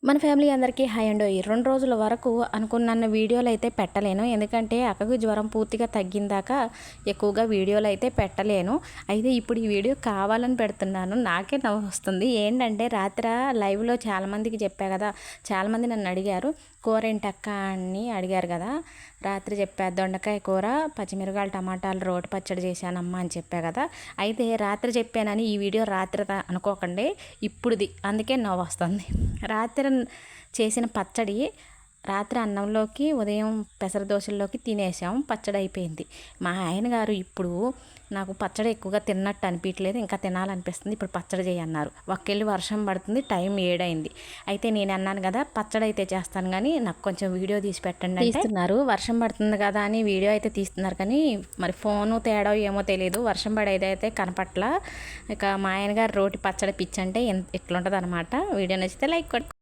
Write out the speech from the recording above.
మన ఫ్యామిలీ అందరికీ హాయ్ అండి. ఈ 2 రోజుల వరకు అనుకున్న వీడియోలు అయితే పెట్టలేను. ఎందుకంటే అక్కకు జ్వరం పూర్తిగా తగ్గిందాక ఎక్కువగా వీడియోలు అయితే పెట్టలేను. అయితే ఇప్పుడు ఈ వీడియో కావాలని పెడుతున్నాను. నాకే నవ్వు వస్తుంది. ఏంటంటే రాత్రి లైవ్లో చాలామందికి చెప్పా కదా, చాలామంది నన్ను అడిగారు కూర ఏంటక్క అని అడిగారు కదా. రాత్రి చెప్పా దొండకాయ కూర, పచ్చిమిరకాయలు, టమాటాలు, రోటి పచ్చడి చేశానమ్మా అని చెప్పా కదా. అయితే రాత్రి చెప్పానని ఈ వీడియో రాత్రి అనుకోకండి, ఇప్పుడుది. అందుకే నవ్వు వస్తుంది. రాత్రి చేసిన పచ్చడి రాత్రి అన్నంలోకి ఉదయం పెసర దోశల్లోకి తినేసాం. పచ్చడి అయిపోయింది. మా ఆయన గారు ఇప్పుడు నాకు పచ్చడి ఎక్కువగా తిన్నట్టు అనిపించలేదు, ఇంకా తినాలనిపిస్తుంది, ఇప్పుడు పచ్చడి చేయన్నారు. ఒక్కెళ్ళి వర్షం పడుతుంది, టైం 7 అయింది. అయితే నేను అన్నాను కదా పచ్చడి అయితే చేస్తాను కానీ నాకు కొంచెం వీడియో తీసి పెట్టండి అంటే తీస్తున్నారు. వర్షం పడుతుంది కదా అని వీడియో అయితే తీస్తున్నారు కానీ మరి ఫోను తేడా ఏమో తెలియదు, వర్షం పడేదైతే కనపట్ల. ఇక మా ఆయన గారు రోటి పచ్చడి పిచ్చి అంటే ఇట్లుంటుంది అనమాట. వీడియో నచ్చితే లైక్ కొట్టి